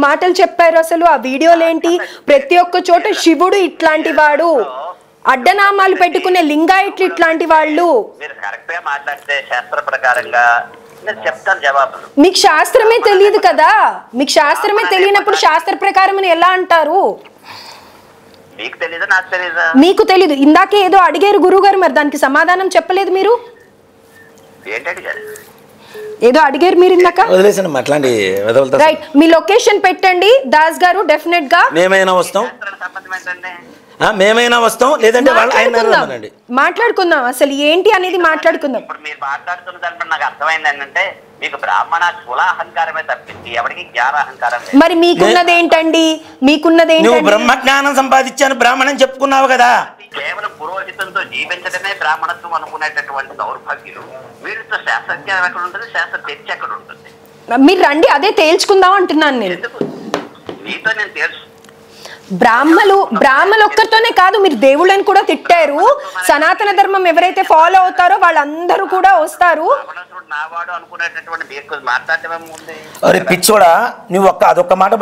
మాటలు చెప్పారు అసలు. ఆ వీడియోలు ఏంటి? ప్రతి ఒక్క చోట శివుడు ఇట్లాంటి వాడు, అడ్డనామాలు పెట్టుకునే లింగాయట్లు ఇట్లాంటి వాళ్ళు. మీరు కరెక్ట్ గా మాట్లాడితే శాస్త్ర ప్రకారంగా నేను చెప్తాను జవాబులు. మీకు శాస్త్రమే తెలియదు కదా. మీకు శాస్త్రమే తెలియనప్పుడు శాస్త్ర ప్రకారం ఎలా అంటారు? మీకు తెలీదు, నాకు తెలీదా? మీకు తెలీదు. ఇందాకే ఏదో అడిగారు గురువు గారు, మరి దానికి సమాధానం చెప్పలేదు మీరు. ఏంటి అడిగారు? ఏదో అడిగారు మీరు ఇందాక. రైట్, మీ లొకేషన్ పెట్టండి దాస్ గారు, డెఫినెట్ గా మేమైనా వస్తాం, మేమైనా వస్తాం, లేదంటే మాట్లాడుకుందాం. అసలు ఏంటి అనేది మాట్లాడుకుందాం. ఇప్పుడు మీరు మాట్లాడుతున్న దాంట్లో నాకు అర్థమైంది ఏంటంటే మీకు బ్రాహ్మణ కులాహంకారమే తప్పించి ఎవరికి జ్ఞానాహంకారం. మరి మీకున్నది ఏంటండి? మీకున్నది ఏంటి? బ్రహ్మ జ్ఞానం సంపాదించాను బ్రాహ్మణం చెప్పుకున్నావు కదా. కేవలం పురోహితంతో జీవించడమే బ్రాహ్మణత్వం అనుకునేటటువంటి దౌర్భాగ్యులు. వీరితో శాస్త్రజ్ఞానం ఎక్కడ ఉంటుంది, శాస్త్ర చర్చ ఎక్కడ ఉంటుంది? మీరు రండి, అదే తేల్చుకుందాం అంటున్నాను నేను. నీతో నేను తెలుసు. బ్రాహ్మలు ఒక్కరితోనే కాదు, మీరు దేవుళ్ళని కూడా తిట్టారు. సనాతన ధర్మం ఎవరైతే ఫాలో అవుతారో వాళ్ళందరూ కూడా వస్తారు. అరే పిచ్చోడా, నువ్వు అదొక్క మాట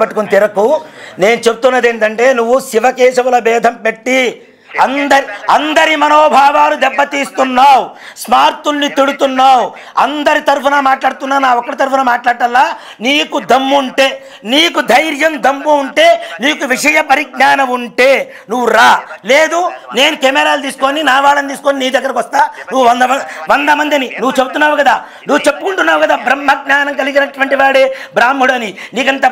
పట్టుకొని తెరకు. నేను చెప్తున్నది ఏంటంటే, నువ్వు శివకేశవుల భేదం పెట్టి అందరి మనోభావాలు దెబ్బతీస్తున్నావు, స్మార్తుల్ని తిడుతున్నావు, అందరి తరఫున మాట్లాడుతున్నావు, నా ఒక్కడి తరఫున మాట్లాడాలా? నీకు దమ్ము ఉంటే, నీకు ధైర్యం దమ్ము ఉంటే, నీకు విషయ పరిజ్ఞానం ఉంటే నువ్వు రా. లేదు నేను కెమెరాలు తీసుకొని నా వాళ్ళని తీసుకొని నీ దగ్గరకు వస్తా. నువ్వు 100 మందిని నువ్వు చెప్తున్నావు కదా, నువ్వు చెప్పుకుంటున్నావు కదా బ్రహ్మజ్ఞానం కలిగినటువంటి వాడే బ్రాహ్మడు అని. నీకంత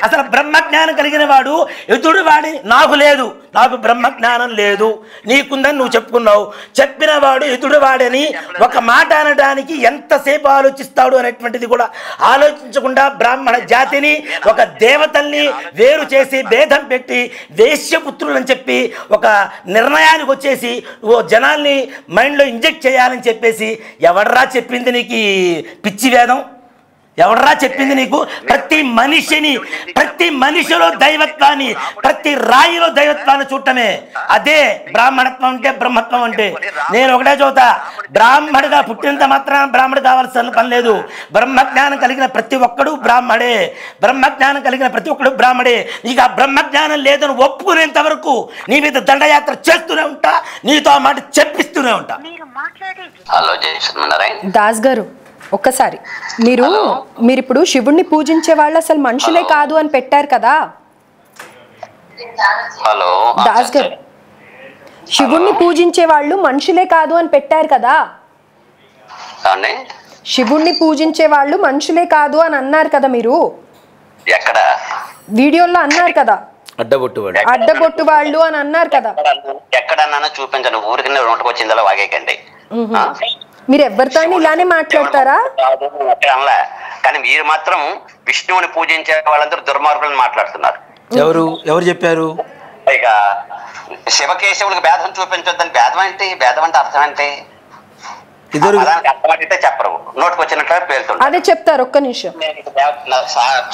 అసలు బ్రహ్మజ్ఞానం కలిగిన వాడు ఎదుడు వాడి నాకు లేదు, నాకు బ్రహ్మజ్ఞానం లేదు, నీకుందని నువ్వు చెప్పుకున్నావు. చెప్పిన వాడు ఎదుడు వాడని ఒక మాట అనడానికి ఎంతసేపు ఆలోచిస్తాడు అనేటువంటిది కూడా ఆలోచించకుండా బ్రాహ్మణ జాతిని, ఒక దేవతల్ని వేరు చేసి భేదం పెట్టి వేశ్యపుత్రులని చెప్పి ఒక నిర్ణయానికి వచ్చేసి ఓ జనాల్ని మైండ్లో ఇంజెక్ట్ చేయాలని చెప్పేసి ఎవడరా చెప్పింది నీకు పిచ్చి వేదం? ఎవడరా చెప్పింది నీకు? ప్రతి మనిషిలో దైవత్వాన్ని, ప్రతి రాయిలో దైవత్వాన్ని చూడటమే అదే బ్రాహ్మణత్వం అంటే, బ్రహ్మత్వం అంటే. నేను ఒకటే చదువుతా, బ్రాహ్మడిగా పుట్టినంత మాత్రాన బ్రాహ్మడు కావాల్సిన పని లేదు. బ్రహ్మజ్ఞానం కలిగిన ప్రతి ఒక్కడు బ్రాహ్మడే, బ్రహ్మజ్ఞానం కలిగిన ప్రతి ఒక్కడు బ్రాహ్మడే. నీకు ఆ బ్రహ్మజ్ఞానం లేదని ఒప్పుకునేంత వరకు నీ మీద దండయాత్ర చేస్తూనే ఉంటా, నీతో ఆ మాట చెప్పిస్తూనే ఉంటా. దాస్ గారు ఒక్కసారి మీరు ఇప్పుడు శివుణ్ణి పూజించే వాళ్ళు అసలు మనుషులే కాదు అని పెట్టారు కదా. హలో దాస్ గారు, శివుణ్ణి పూజించే వాళ్ళు మనుషులే కాదు అని పెట్టారు కదా. అండి శివుణ్ణి పూజించే వాళ్ళు మనుషులే కాదు అని అన్నారు కదా మీరు, ఎక్కడ వీడియోలో అన్నారు కదా, అడ్డబొట్టు వాడు. అడ్డగొట్టు వాళ్ళు అని అన్నారు కదా. ఎక్కడన్నా చూపించండి, ఊరికి నోటికి వచ్చిందలా వాగేకండి. మీరు ఎవరితో ఇలానే మాట్లాడతారా? అనలా, కానీ మీరు మాత్రం విష్ణువుని పూజించే వాళ్ళందరూ దుర్మార్గులను మాట్లాడుతున్నారు. ఎవరు చెప్పారు? ఇక శివకేశవులకు భేదం చూపించొద్దని, భేదం అంటే అర్థం ఏంటి? ఇద్దరు అర్థం అంటే చెప్పరు, నోటికి వచ్చినట్లే పేలుతుంది. అదే చెప్తారు. ఒక్క నిమిషం.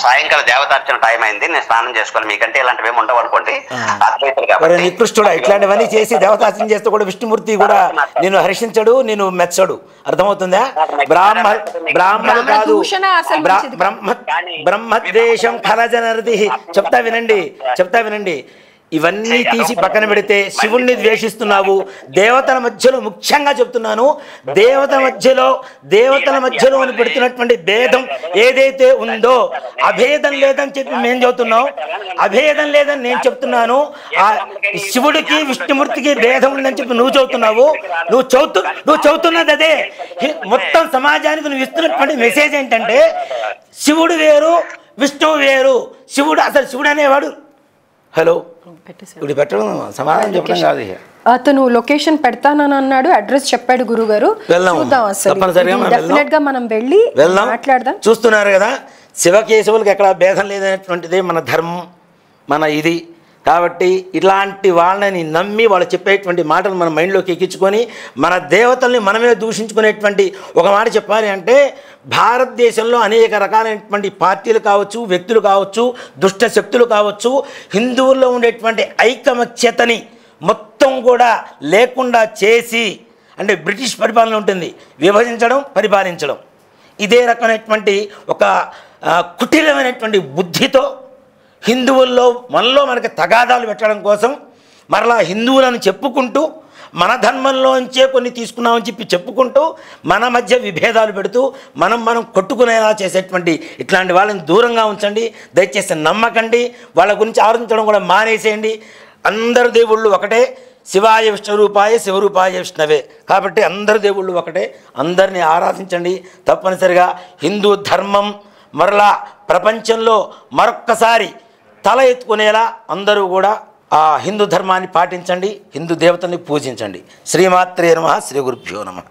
సాయంకాలం దేవతార్చన టైం అయింది, నేను స్నానం చేసుకోవాలి. మీకంటే ఇలాంటివి ఏమి ఉండవు అనుకోండి. నికృష్టుడా, ఇట్లాంటివన్నీ చేసి దేవతార్చన చేస్తే కూడా విష్ణుమూర్తి కూడా నేను హర్షించడు, నేను మెచ్చడు. అర్థమవుతుందా? బ్రాహ్మణులు కాదు, బ్రహ్మద్వేషం ఖలజనర్ది. చెప్తా వినండి. ఇవన్నీ తీసి పక్కన పెడితే శివుణ్ణి ద్వేషిస్తున్నావు. దేవతల మధ్యలో ముఖ్యంగా చెప్తున్నాను, దేవతల మధ్యలో పెడుతున్నటువంటి భేదం ఏదైతే ఉందో, అభేదం లేదని చెప్పి మేము చెబుతున్నాం, అభేదం లేదని నేను చెప్తున్నాను. ఆ శివుడికి విష్ణుమూర్తికి భేదం ఉందని చెప్పి నువ్వు చెబుతున్నావు. నువ్వు చెబుతున్నది అదే. మొత్తం సమాజానికి నువ్వు ఇస్తున్నటువంటి మెసేజ్ ఏంటంటే శివుడు వేరు, విష్ణువు వేరు. శివుడు అనేవాడు. హలో, ఇప్పుడు పెట్టడం సమాధానం చెప్పడం కాదు. అతను లొకేషన్ పెడతానని అన్నాడు, అడ్రస్ చెప్పాడు గురుగారు. డెఫినెట్ గా మనం వెళ్ళి మాట్లాడదాం. చూస్తున్నారు కదా, శివకేశవులకు ఎక్కడ భేదం లేదనేటువంటిది మన ధర్మం, మన ఇది. కాబట్టి ఇలాంటి వాళ్ళని నమ్మి వాళ్ళు చెప్పేటువంటి మాటలు మన మైండ్లోకి ఎక్కించుకొని మన దేవతల్ని మనమే దూషించుకునేటువంటి ఒక మాట చెప్పాలి అంటే, భారతదేశంలో అనేక రకాలైనటువంటి పార్టీలు కావచ్చు, వ్యక్తులు కావచ్చు, దుష్ట శక్తులు కావచ్చు, హిందువుల్లో ఉండేటువంటి ఐకమత్యతని మొత్తం కూడా లేకుండా చేసి, అంటే బ్రిటిష్ పరిపాలన ఉంటుంది, విభజించడం, పరిపాలించడం. ఇదే రకమైనటువంటి ఒక కుటిలమైనటువంటి బుద్ధితో మనలో మనకి తగాదాలు పెట్టడం కోసం మరలా హిందువులను చెప్పుకుంటూ, మన ధర్మంలోంచే కొన్ని తీసుకున్నామని చెప్పి చెప్పుకుంటూ, మన మధ్య విభేదాలు పెడుతూ మనం కొట్టుకునేలా చేసేటువంటి ఇట్లాంటి వాళ్ళని దూరంగా ఉంచండి. దయచేసి నమ్మకండి. వాళ్ళ గురించి ఆలోచించడం కూడా మానేసేయండి. అందరు దేవుళ్ళు ఒకటే, శివాయ విష్ణురూపాయ శివరూపాయ విష్ణవే. కాబట్టి అందరు దేవుళ్ళు ఒకటే, అందరినీ ఆరాధించండి. తప్పనిసరిగా హిందూ ధర్మం మరలా ప్రపంచంలో మరొక్కసారి తల ఎత్తుకునేలా అందరూ కూడా ఆ హిందూ ధర్మాన్ని పాటించండి, హిందూ దేవతల్ని పూజించండి. శ్రీమాత్రే నమః, శ్రీ గురుభ్యో నమః.